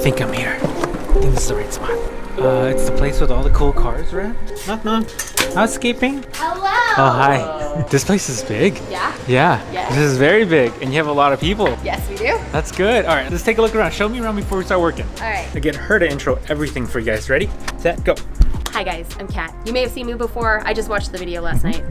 think I'm here. I think this is the right spot. It's the place with all the cool cars, right? Knock knock. Housekeeping. Hello. Oh, hi. This place is big. Yeah? Yeah. Yes. This is very big, and you have a lot of people. Yes, we do. That's good. All right, let's take a look around. Show me around before we start working. All right. I get her to intro everything for you guys. Ready, set, go. Hi guys, I'm Kat. You may have seen me before. I just watched the video last night.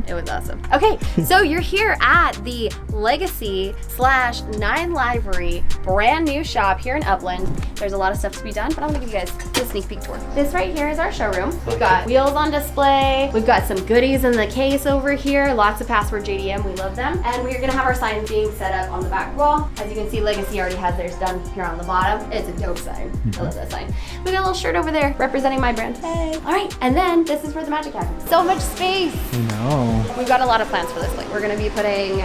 It was awesome. Okay, so you're here at the Legacy/9 Library brand new shop here in Upland. There's a lot of stuff to be done, but I'm gonna give you guys a sneak peek tour. This right here is our showroom. We've got wheels on display. We've got some goodies in the case over here. Lots of Password JDM, we love them. And we're gonna have our signs being set up on the back wall. As you can see, Legacy already has theirs done here on the bottom. It's a dope sign. I love that sign. We got a little shirt over there representing my brand. Hey. All right, and then this is where the magic happens. So much space. No. We've got a lot of plans for this. Like we're gonna be putting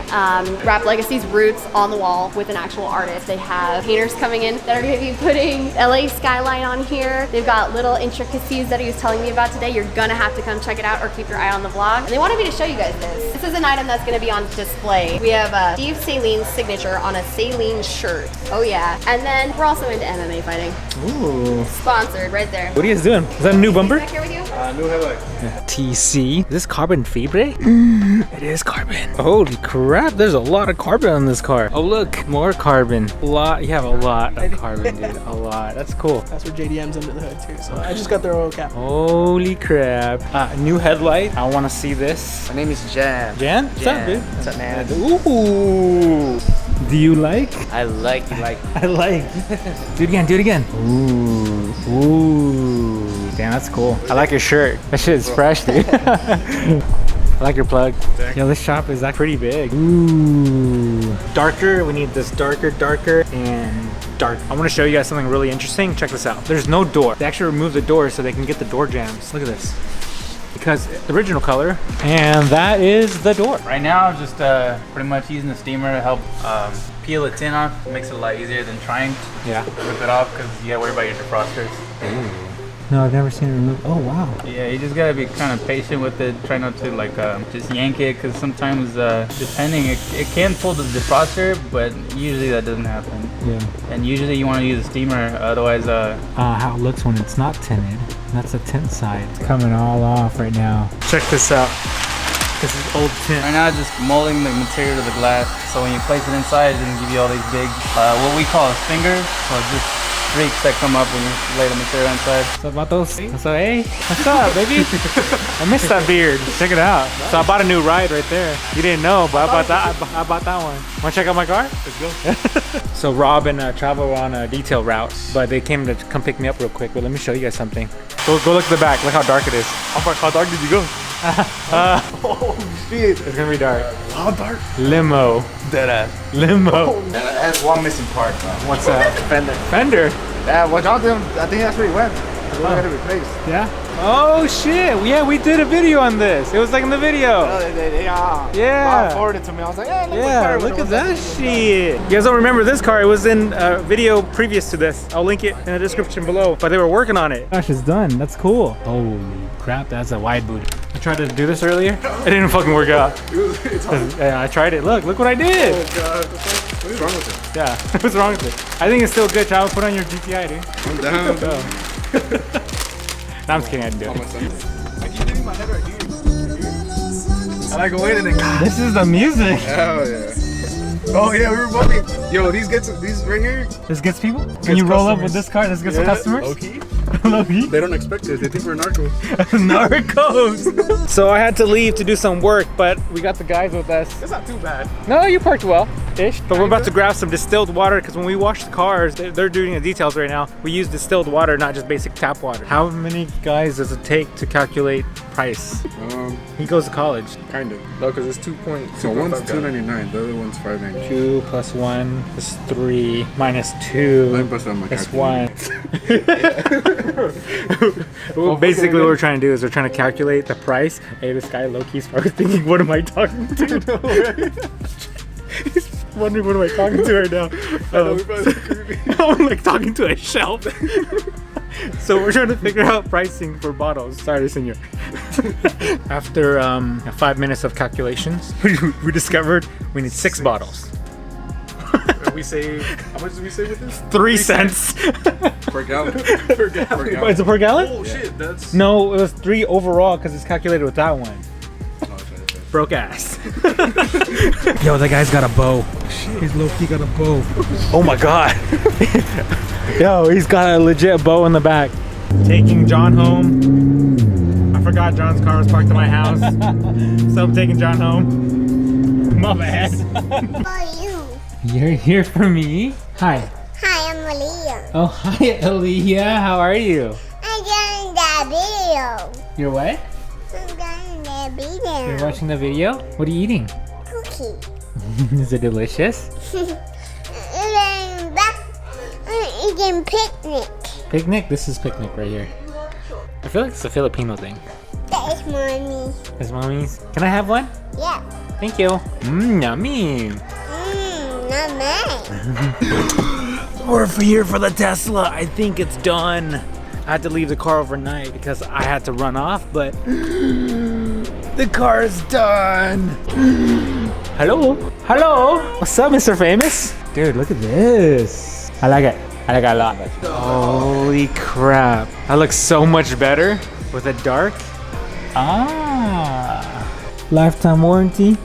Rap Legacy's roots on the wall with an actual artist. They have painters coming in that are gonna be putting LA skyline on here. They've got little intricacies that he was telling me about today. You're gonna have to come check it out or keep your eye on the vlog. And they wanted me to show you guys this. This is an item that's gonna be on display. We have Steve Salene's signature on a Salene shirt. Oh yeah. And then we're also into MMA fighting. Ooh. Sponsored right there. What are you guys doing? Is that a new bumper? Back here with you? New headlight. TC. Is this carbon fibre? It is carbon. Holy crap, there's a lot of carbon on this car. Oh look, more carbon. A lot, you have a lot of carbon, dude. A lot. That's cool. That's where JDM's under the hood too. So I just got their oil cap. Holy crap. New headlight. I want to see this. My name is Jan. Jan? What's up, dude? What's up, man? Ooh. Do you like? I like you like. I like. Do it again, do it again. Ooh. Ooh. Damn, that's cool. I like your shirt. That shit is fresh, dude. I like your plug. Yo, this shop is like pretty big. Ooh. Darker, we need this darker, and dark. I want to show you guys something really interesting. Check this out. There's no door. They actually removed the door so they can get the door jambs. Look at this. Because the original color, and that is the door. Right now, I'm just pretty much using the steamer to help peel the tin off. It makes it a lot easier than trying to rip it off because you gotta worry about your defrosters. Ooh. No, I've never seen it removed. Oh, wow. Yeah, you just gotta be kind of patient with it. Try not to like just yank it because sometimes depending, it can pull the defroster, but usually that doesn't happen. Yeah. And usually you want to use a steamer, otherwise how it looks when it's not tinted. That's the tint side. It's coming all off right now. Check this out. This is old tint. right now it's just molding the material to the glass. So when you place it inside, it's gonna give you all these big, what we call fingers. So just streaks that come up when you lay the material inside. What's up, vatos? So, hey, what's up, baby? I missed that beard. Check it out. So I bought a new ride right there. You didn't know, but I bought that one. Want to check out my car? Let's go. So Rob and Travel were on a detail route, but they came to come pick me up real quick. But let me show you guys something. Go look at the back. Look how dark it is. How dark did you go? Oh shit. It's gonna be dark. How dark? Limo. Deadass. Limo. And it has one missing part. What's that? Fender. Fender. Yeah, watch out them. I think that's where he went. We're gonna replace. Yeah. Oh shit. Yeah, we did a video on this. It was like in the video. Yeah. Rob forwarded it to me. I was like, Yeah, look at that shit. You guys don't remember this car. It was in a video previous to this. I'll link it in the description below. But they were working on it. Gosh, it's done. That's cool. Holy crap, that's a wide booty. I tried to do this earlier. It didn't fucking work out. Yeah, I tried it. Look what I did. Oh god. What's wrong with it? Yeah, what's wrong with it? I think it's still good. Try to put on your GTI, dude. I'm down. Go. No, I'm just kidding. I didn't do it. I keep hitting my head right here. I like going in and This is the music. hell yeah. Oh yeah, we were bumping. Yo, these right here. This gets people? Can you roll up with this car? This gets some customers? Low key. Low key? They don't expect this. They think we're narcos. Narcos. So I had to leave to do some work, but we got the guys with us. It's not too bad. No, you parked well-ish. But we're about to grab some distilled water because when we wash the cars, they're doing the details right now. We use distilled water, not just basic tap water. How many guys does it take to calculate price? He goes to college. Kind of. No, because it's 2.2. So one's $2.99. The other one's $5.99. 2 plus 1 is 3 minus 2 Let me bust out my is calculator. 1. Well, basically what we're trying to do is we're trying to calculate the price. Hey, this guy low-key's probably thinking, what am I talking to? He's wondering, what am I talking to right now? I'm like talking to a shelf. So we're trying to figure out pricing for bottles. Sorry, senor. After 5 minutes of calculations, we discovered we need 6 bottles. We save. How much did we save with this? 3 cents. Per gallon. Per gallon. Is it per gallon? Oh shit, that's. No, it was 3 overall because it's calculated with that one. Broke ass. Yo, that guy's got a bow. He's low-key got a bow. Oh my god. Yo, he's got a legit bow in the back. Taking John home. I forgot John's car was parked at my house. So I'm taking John home. My bad. How are you? You're here for me? Hi. Hi, I'm Malia. Oh, hi, Aaliyah. How are you? I'm doing the video. You're what? I'm doing the You're video. watching the video? What are you eating? Cookie. Is it delicious? I'm back. I'm eating picnic. Picnic? This is picnic right here. I feel like it's a Filipino thing. That is mommy. Is mommy's? Can I have one? Yeah. Thank you. Mmm, yummy. Not mine. We're here for the Tesla. I think it's done. I had to leave the car overnight because I had to run off, but the car is done. Hello? Hello? What's up, Mr. Famous? Dude, look at this. I like it. I like it a lot. Holy crap. That looks so much better with a dark. Ah. Lifetime warranty.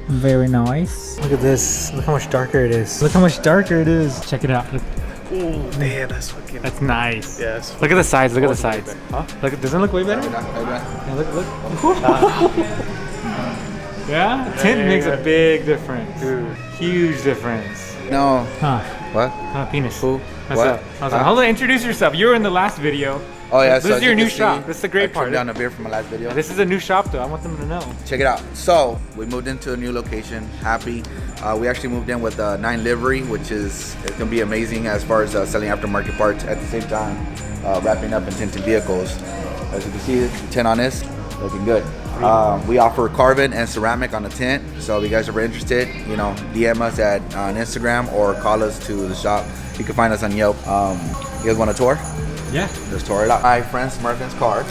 Very nice. Look at this. Look how much darker it is. Look how much darker it is. Check it out. Look. Oh man, that's fucking. That's nice. Yes. Look at the sides. Look at the sides. Huh? Look. Doesn't it look way better? Yeah, look. Look. Yeah. Tint makes a big difference. Dude. Huge difference. No. Huh? What? Penis. Who? What's What? up? Hold on. Introduce yourself. You were in the last video. Oh yeah. This is your new shop. This is the great part. I down a beer from my last video. This is a new shop, though. I want them to know. Check it out. So we moved into a new location. Happy. We actually moved in with 9 livery, which is it's gonna be amazing as far as selling aftermarket parts at the same time, wrapping up and tinting vehicles. As you can see, the tint on this looking good. We offer carbon and ceramic on the tint. So if you guys are interested, you know, DM us on Instagram or call us to the shop. You can find us on Yelp. You guys want a tour? Yeah. Just tour it out. My friend Smurfinwrx car,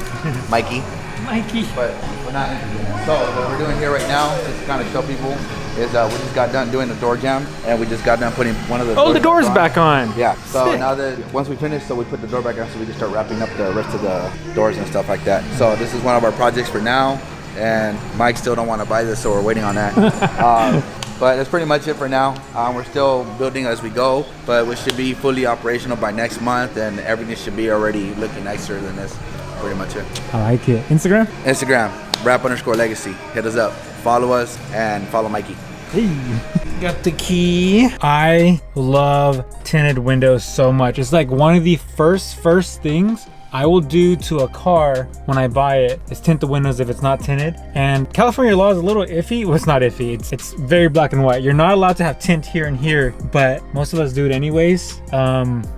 Mikey. Mikey. But we're not interested. So what we're doing here right now, just to kind of show people, is we just got done doing the door jam, and we just got done putting one of the Oh, the door's back on. Yeah. So Sick. now that once we finish, so we put the door back on, so we can start wrapping up the rest of the doors and stuff like that. So this is one of our projects for now, and Mike still don't want to buy this, so we're waiting on that. But that's pretty much it for now. We're still building as we go, but we should be fully operational by next month, and everything should be already looking nicer than this. Pretty much it. I like it. Instagram? Instagram, rap_legacy. Hit us up, follow us, and follow Mikey. Hey. Got the key. I love tinted windows so much. It's like one of the first things I will do to a car when I buy it is tint the windows if it's not tinted. And California law is a little iffy. Well, it's not iffy. It's very black and white. You're not allowed to have tint here and here, but most of us do it anyways.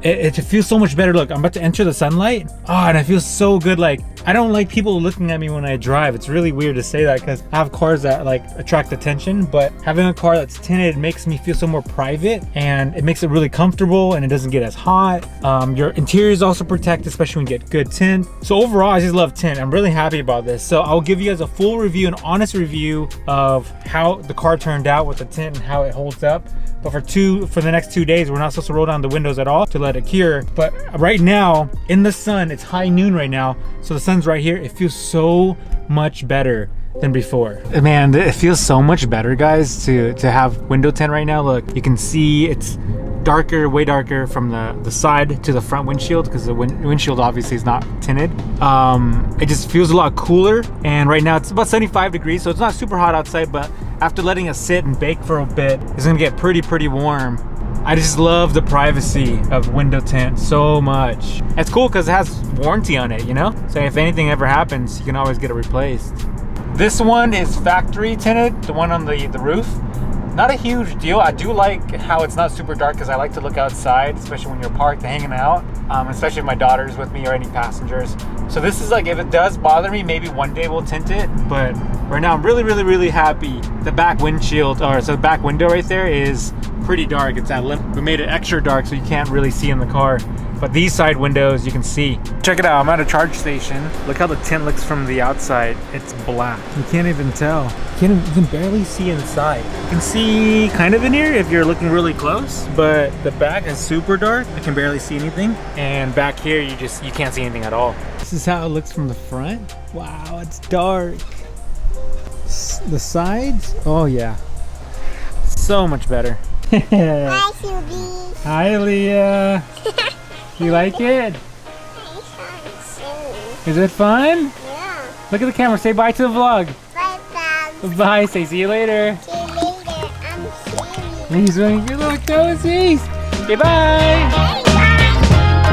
It feels so much better. Look, I'm about to enter the sunlight. Oh, and I feel so good. Like, I don't like people looking at me when I drive. It's really weird to say that because I have cars that like attract attention, but having a car that's tinted makes me feel so more private, and it makes it really comfortable, and it doesn't get as hot. Your interior is also protected, especially when you get good tint. So overall, I just love tint. I'm really happy about this. So I'll give you guys a full review, an honest review of how the car turned out with the tint and how it holds up. But for the next 2 days, we're not supposed to roll down the windows at all to let it cure. But right now, in the sun, it's high noon right now, so the sun's right here. It feels so much better than before. Man, it feels so much better, guys, to have window tint right now. Look, you can see it's darker, way darker from the side to the front windshield because the windshield obviously is not tinted. It just feels a lot cooler, and right now it's about 75 degrees, so it's not super hot outside, but after letting it sit and bake for a bit, it's gonna get pretty warm. I just love the privacy of window tint so much. It's cool because it has warranty on it, you know? So if anything ever happens, you can always get it replaced. This one is factory tinted, the one on the roof. Not a huge deal. I do like how it's not super dark because I like to look outside, especially when you're parked and hanging out, especially if my daughter's with me or any passengers. So this is like, if it does bother me, maybe one day we'll tint it, but right now I'm really happy. The back windshield, or so the back window right there is pretty dark. It's that limp. We made it extra dark so you can't really see in the car. But these side windows you can see. Check it out, I'm at a charge station. Look how the tint looks from the outside. It's black. You can't even tell. You can barely see inside. You can see kind of in here if you're looking really close, but the back is super dark. I can barely see anything. And back here you can't see anything at all. This is how it looks from the front. Wow, it's dark. The sides, oh yeah. So much better. Hi, Susie. Hi, Leah. You like it? Is it fun? Yeah. Look at the camera. Say bye to the vlog. Bye, Bob. Bye. Say see you later. See you later. I'm serious. He's doing your little cozies. Okay, bye.